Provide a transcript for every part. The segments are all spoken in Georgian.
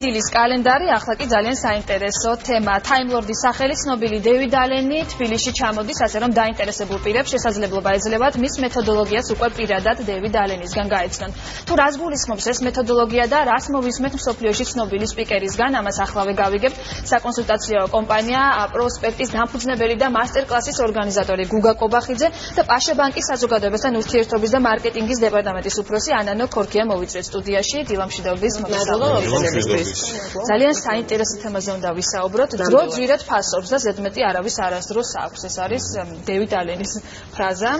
დილის კალენდარი, ახლა კი ძალიან საინტერესო თემა. Time-Lord-ის სახელი ცნობილი დევიდ ალენი თბილისში ჩამოდის, ასე რომ დაინტერესებულ პირებს შესაძლებლობა ეძლებათ მის მეთოდოლოგიას უკვე პირადად დევიდ ალენისგან გაეცნონ. თუ რას გულისხმობს ეს მეთოდოლოგია და რას მოვისმენთ მსოფლიოში ცნობილი სპიკერისგან, ამას ახლავე გავიგებთ. საკონსულტაციო კომპანია პროსპექტის დამფუძნებელი და მასტერ-კლასის ორგანიზატორი გუგა კობახიძე და პაშა ბანკის საზოგადოებასთან ურთიერთობის და მარკეტინგის დეპარტამენტის უფროსი ანანო ქორქია მოვიწვიეთ სტუდიაში. დილამშვიდობის მოგესალმებით. ძალიან საინტერესო თემაზე უნდა ვისაუბროთ. დრო ძვირად ფასობს და ზედმეტი არავის არასდროს აქვს. ეს არის დევიდ ალენის ფრაზა.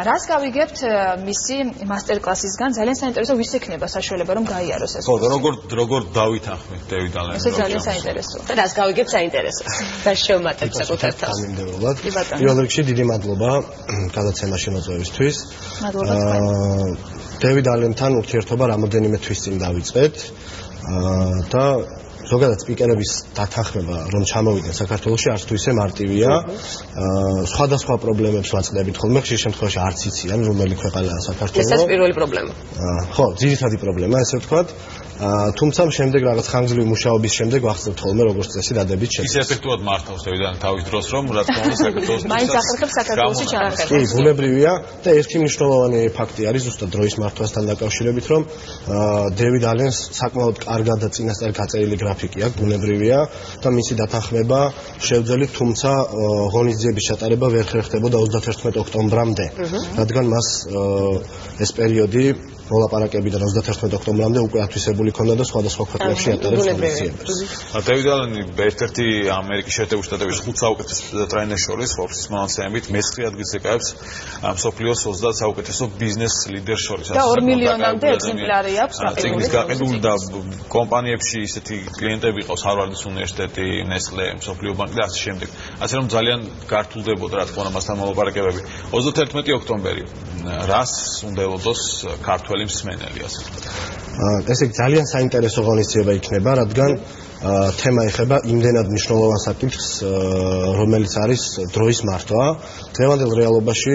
რას გავიგებთ მისი მასტერ-კლასისგან? ძალიან საინტერესო, ვის ექნება საშუალება რომ გაიაროს ეს. ხო, როგორ დავითანხმით დევიდ ალენს. ეს ძალიან საინტერესო. და რას გავიგებთ საინტერესო? და შევმატებთ საკუთარ თავს. პირველ რიგში დიდი მადლობა გადაცემაში მოწვევისთვის. დევიდ ალენთან ურთიერთობა რამოდენიმე თვის წინ დავიწყეთ. და ზოგადად სპიკერების დათანხმება რომ ჩამოვიდნენ საქართველოში არც თუ ისე მარტივია. სხვადასხვა პრობლემებს ვაწყდებით ხოლმე, ხშირ შემთხვევაში არც იციან რომელი ქვეყანაა საქართველო. ესაც პირველი პრობლემა. ხო, ძირითადი პრობლემა ესე ვთქვათ. თუმცა შემდეგ რაღაც ხანგრძლივი მუშაობის შემდეგ ვახსენებთ ხოლმე როგორც წესი დადებით შედეგს. ის ეფექტურად მართავს დევიდ ალენი თავის დროს რომ რა თქმა უნდა საქართველოს მაინც ახერხებს საქართველოში ჩაახერხოს. კი, ბუნებრივია და ერთი მნიშვნელოვანი ფაქტი არის ზუსტად დროის მართვასთან დაკავშირებით რომ დევიდ ალენს საკმაოდ კარგად და წინასწარ გაწერილი გრაფიკი აქვს, ბუნებრივია და მისი დათანხმება შევძელით, თუმცა ღონისძიების ჩატარება ვერ ხერხდებოდა 31 ოქტომბრამდე, რადგან მას ეს პერიოდი მოლაპარაკებიდან 31 ოქტომბრამდე უკვე ათვისებული ქონდა და სხვადასხვა ქვეყნებში ატარებს ღონისძიებას. დევიდ ალენი ერთ-ერთი ამერიკის შეერთებული შტატების 5 საუკეთესო ტრენერს შორის Forbes-ის მონაცემებით მე-9 ადგილს ეკავებს მსოფლიოს 30 საუკეთესო ბიზნეს ლიდერს შორის. და 2 მილიონამდე ეგზემპლარი აქვს გაყიდული და კომპანიებში ისეთი კლიენტები ყავს ჰარვარდის უნივერსიტეტი, Nestle, მსოფლიო ბანკი და ასე შემდეგ. ასე რომ ძალიან გართულდებოდა რა თქმა უნდა მასთან მოლაპარაკებები. 31 ოქტომბერი რას უნდა ელოდოს ქართველი მსმენელი ასე ვთქვათ. ესე ძალიან საინტერესო ღონისძიება იქნება, რადგან თემა ეხება იმდენად მნიშვნელოვან საკითხს, რომელიც არის დროის მართვა. დღევანდელ რეალობაში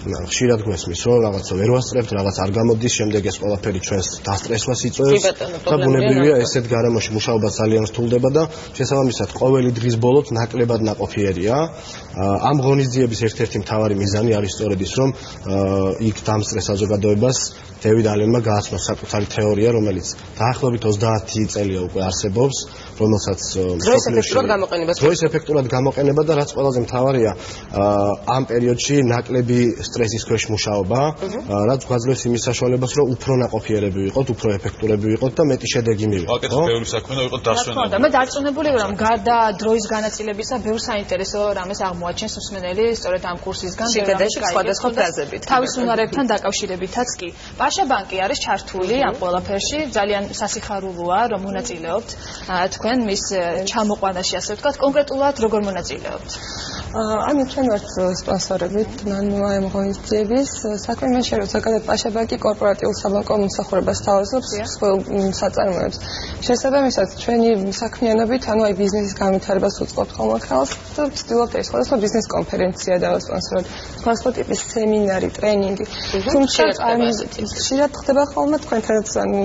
ხშირად გვესმის, რომ რაღაცა ვერ ვასწრებთ, რაღაც არ გამოდის, შემდეგ ეს ყველაფერი ჩვენს დასტრესვას იწვევს და ბუნებრივია ესეთ გარემოში მუშაობა ძალიან რთულდება და შესაბამისად ყოველი დღის ბოლოს ნაკლებად ნაყოფიერია. ამ ღონისძიების ერთ-ერთი მთავარი მიზანი არის სწორედ ის, რომ იქ დამსწრეს საზოგადოებას დევიდ ალენმა გააცნო საკუთარი თეორია, რომელიც დაახლოებით 30 წელია უკვე არსებობს, რომელსაც დროის ეფექტურად გამოყენება და რაც ყველაზე მთავარია, ამ პერიოდში ნაკლები სტრესის ქვეშ მუშაობა, რაც გვაძლევს იმის საშუალებას, რომ უფრო ნაყოფიერები ვიყოთ, უფრო ეფექტურები ვიყოთ და მეტი შედეგი მივიღოთ. აკეთებ ბევრი საქმე და ვიყოთ დასვენებული. მე დარწმუნებული ვარ, რომ გარდა დროის განაწილებისა, ბევრ საინტერესო რამეს აღმოაჩენს მსმენელი სწორედ ამ კურსისგან. შეგადაში სხვადასხვა ფრაზებით. თავის უნარებთან დაკავშირებითაც კი. პაშა ბანკი არის ჩართული ამ ყველაფერში, ძალიან სასიხარულოა, რომ მონაწილეობთ თქვენ მის ჩამოყვანაში, ასე ვთქვათ, კონკრეტულად როგორ მონაწილეობთ? ანუ ჩვენ ვართ სპონსორები ამ ღონისძიების. საქმე იმაშია, რომ ზოგადად პაშა ბანკი კორპორატიულ საბანკო მომსახურებას სთავაზობს სხვადასხვა საწარმოებს. შესაბამისად, ჩვენი საქმიანობით, ანუ აი ბიზნესის განვითარებას უწყობთ ხოლმე ხალხს და ვცდილობთ ეს სხვადასხვა ბიზნეს კონფერენცია დავასპონსოროთ, სხვადასხვა ტიპის სემინარი, ტრენინგი. თუმცა ხშირად ხდება ხოლმე თქვენთანაც ანუ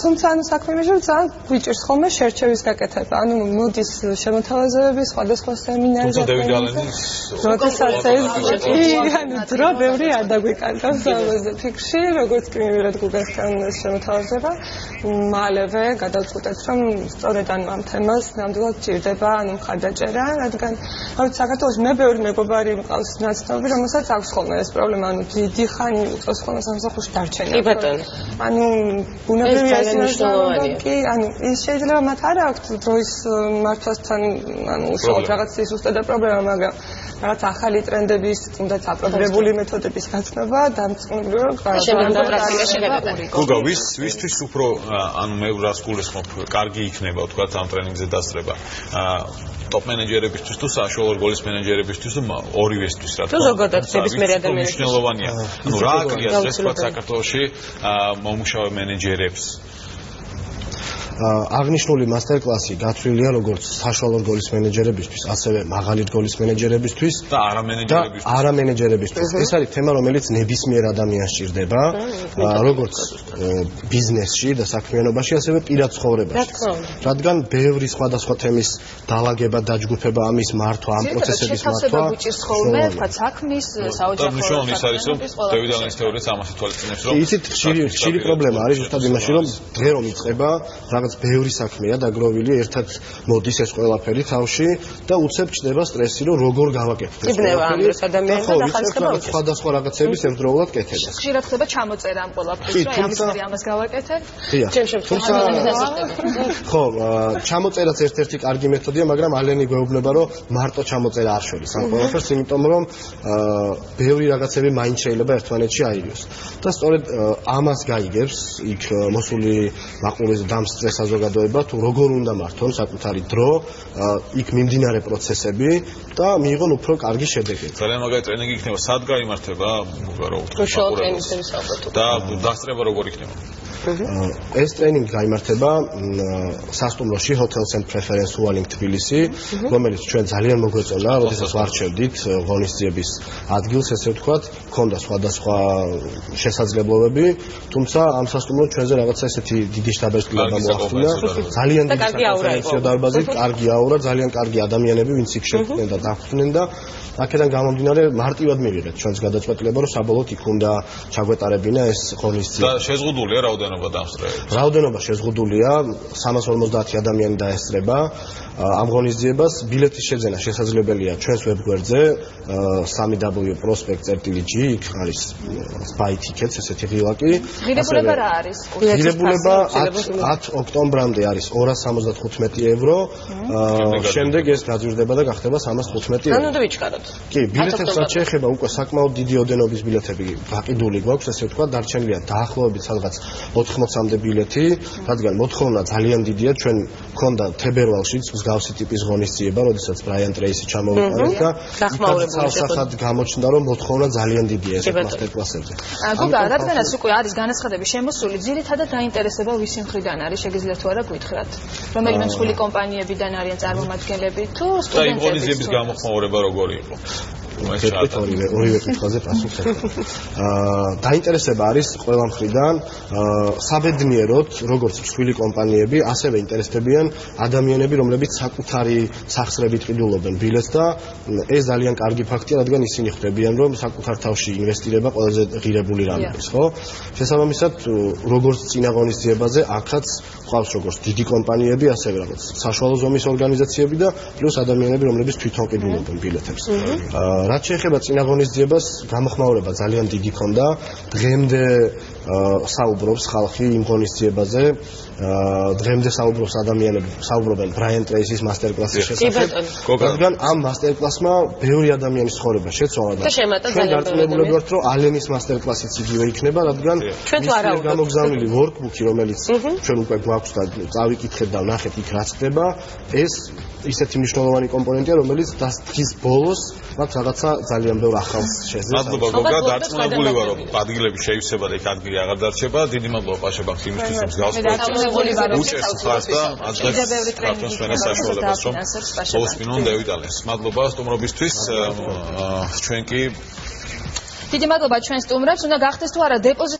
თუმცა ანუ საქმე იმაშია, რომ ძალიან გვიჭირს ხოლმე შერჩევის გაკეთება. ანუ მოდის შემოთავაზებები, სხვადასხვა სემინარი და დევიდ ალენის როდესაც ანუ დრო ბევრი არ დაგვიკარგავს ამაზე ფიქრში, როგორც კი მივიღეთ გუგასთან შემოთავაზება, მალევე გადავწყვეტეთ, რომ სწორედ ამ თემას ნამდვილად ჭირდება ანუ მხარდაჭერა, რადგან ალბათ საქართველოს მე ბევრი მეგობარი მყავს ნაცნობი, რომელსაც აქვს ხოლმე ეს პრობლემა, ანუ დიდი ხანი უწევს ხოლმე სამსახურში დარჩენა. კი ბატონო. ანუ ბუნებრივია ეს მნიშვნელოვანია. კი, ანუ ის შეიძლება მათ არ აქვს დროის მართვასთან ანუ უშუალოდ რაღაც ის უსტადა პრობლემა, მაგრამ რაღაც ახალი ტრენდების, თუნდაც აპრობირებული მეთოდების გაცნობა დამწყნებლია პრაქტიკაში გადატანა. გუგა, ვისთვის უფრო ანუ მე რას გულისხმობ, კარგი იქნება თქვა ამ ტრენინგზე დასწრება. ტოპ მენეჯერებისთვის თუ საშუალო რგოლის მენეჯერებისთვის თუ ორივესთვის რა თქმა უნდა. თუ ზოგადად ნებისმიერ ადამიანისთვის. მნიშვნელოვანია. ანუ რა აკლია ეს თქვა საქართველოში მომუშავე მენეჯერებს. აღნიშნული მასტერკლასი გათვლილია როგორც საშუალო რგოლის მენეჯერებისთვის, ასევე მაღალი რგოლის მენეჯერებისთვის და არა მენეჯერებისთვის. ეს არის თემა, რომელიც ნებისმიერ ადამიანს სჭირდება, როგორც ბიზნესში და საქმიანობაში, ასევე პირად ცხოვრებაში. რადგან ბევრი სხვადასხვა თემის დაალაგება, დაჯგუფება, ამის მართვა, ამ პროცესების მართვა. ბუჭის ხოლმე, თქვა საქმის, საოჯახო ის არის, რომ დევიდ ალენის თეორიაც ამას ითვალისწინებს, რომ იცით, ხშირი პრობლემა არის ზუსტად იმაში, რომ დღე რომ იწყება, რაღაც ბევრი საქმეა დაგროვილი, ერთად მოდის ეს ყველაფერი თავში და უცებ ჩნდება სტრესი, რომ როგორ გავაკეთებ. იბნევა ამ დროს ადამიანს და ხალხდება უწევს. სხვადასხვა რაღაცების ერთდროულად კეთებას. ხშირად ხდება ჩამოწერა ამ ყველაფრის, რომ ამას გავაკეთებ. ხო, ჩამოწერაც ერთ-ერთი კარგი მეთოდია, მაგრამ ალენი გვეუბნება, რომ მარტო ჩამოწერა არ შორის ამ ყველაფერს, იმიტომ რომ ბევრი რაღაცები მაინც შეიძლება ერთმანეთში აირიოს. და სწორედ ამას გაიგებს იქ მოსული მაყურებლის დამსწრე საზოგადოება, თუ როგორ უნდა მართონ საკუთარი დრო, იქ მიმდინარე პროცესები და მიიღონ უფრო კარგი შედეგები. ძალიან მაგარი ტრენინგი იქნება, სად გაიმართება, რო და დასწრება როგორ იქნება? ეს ტრენინგი გაიმართება სასტუმროში Hotels and Preference Ualing თბილისი, რომელიც ჩვენ ძალიან მოგვეწონა, როდესაც ვარჩევდით ღონისძიების ადგილს, ესე ვთქვათ, ქონდა სხვადასხვა შესაძლებლობები, თუმცა ამ სასტუმროს ჩვენზე რაღაცა ესეთი დიდი შტაბ-ეტი გამოახდინა, ძალიან დიდი საკონფერენციო დარბაზი, კარგი აურა, ძალიან კარგი ადამიანები, ვინც იქ შეხვდნენ და დახვდნენ და აქედან გამომდინარე მარტივად მივიღეთ ჩვენს გადაწყვეტილება, რომ საბოლოოდ იქ უნდა ჩაგვეტარებინა ეს ღონისძიება. და შეზღუდულია რაოდენობა დამსწრეების? რაოდენობა შეზღუდულია, 350 ადამიანი დაესწრება ამ ღონისძიებას. ბილეთის შეძენა შესაძლებელია ჩვენს ვებგვერდზე www.prospect.g, იქ არის buy tickets, ესეთი ღილაკი. ღირებულება რა არის? ღირებულება 10 ოქტომბრამდე არის 275 евро, შემდეგ ეს გაძვირდება და გახდება 315 евро. ანუ და ვიჩქაროთ. კი, ბილეთებს რაც შეეხება, უკვე საკმაოდ დიდი ოდენობის ბილეთები გაყიდული გვაქვს, ესე ვთქვათ, დარჩენილია დაახლოებით სადღაც 80-მდე ბილეთი, რადგან მოთხოვნა ძალიან დიდია, ჩვენ გქონდა თებერვალშიც მსგავსი ტიპის ღონისძიება, როდესაც ბრაიან ტრეისი ჩამოვიყვანეთ და ცალსახად გამოჩნდა, რომ მოთხოვნა ძალიან დიდია ეს მასტერკლასებზე. გოგა, რადგანაც უკვე არის განაცხადები შემოსული, ძირითადად დაინტერესება ვისი მხრიდან არის, შეგიძლიათ თუ არა გითხრათ? რომელიმე მსხვილი კომპანიებიდან არიან წარმომადგენლები თუ სტუდენტები? და იმ ღონისძიების გამოხმაურება როგორი იყო? ორივე კითხვაზე პასუხს ეხება. დაინტერესება არის ყველა მხრიდან, საბედნიეროდ, როგორც მსხვილი კომპანიები, ასევე ინტერესდებიან ადამიანები, რომლებიც საკუთარი სახსრებით ყიდულობენ ბილეთს და ეს ძალიან კარგი ფაქტია, რადგან ისინი ხვდებიან, რომ საკუთარ თავში ინვესტირება ყველაზე ღირებული რამე არის, ხო? შესაბამისად, როგორც წინა ღონისძიებაზე, აქაც ყავს როგორც დიდი კომპანიები, ასევე რაღაც საშუალო ზომის ორგანიზაციები და პლუს ადამიანები, რომლებიც თვითონ ყიდულობენ ბილეთებს. რაც შეეხება წინა ღონისძიებას, გამოხმაურება ძალიან დიდი ქონდა. დღემდე საუბრობს ხალხი იმ ღონისძიებაზე, დღემდე საუბრობს ადამიანები, საუბრობენ ბრაიან ტრეისის მასტერკლასის შესახებ. რადგან ამ მასტერკლასმა ბევრი ადამიანის ცხოვრება შეცვალა და ჩვენ დარწმუნებული ვართ, რომ ალენის მასტერკლასიც იგივე იქნება, რადგან ის გამოგზავნილი workbook-ი, რომელიც ჩვენ უკვე გვაქვს და წავიკითხეთ და ვნახეთ იქ რაც ხდება, ეს ისეთი მნიშვნელოვანი კომპონენტია, რომელიც დღის ბოლოს მათ რაღაცა ძალიან ბევრ ახალს შეძლებს. მადლობა გოგა, დარწმუნებული ვარ, რომ ადგილები შეივსება და იქ ადგილი აღარ დარჩება. დიდი მადლობა პაშებაქს იმისთვის, რომ მსგავს პროექტს უჭერს ხარს და აძლევს ქართულ სფეროს საშუალებას, რომ მოусმინონ დევიდ ალენს. მადლობა სტუმრობისთვის. ჩვენ კი დიდი მადლობა ჩვენ სტუმრებს, უნდა გახდეს თუ არა დეპოზიტი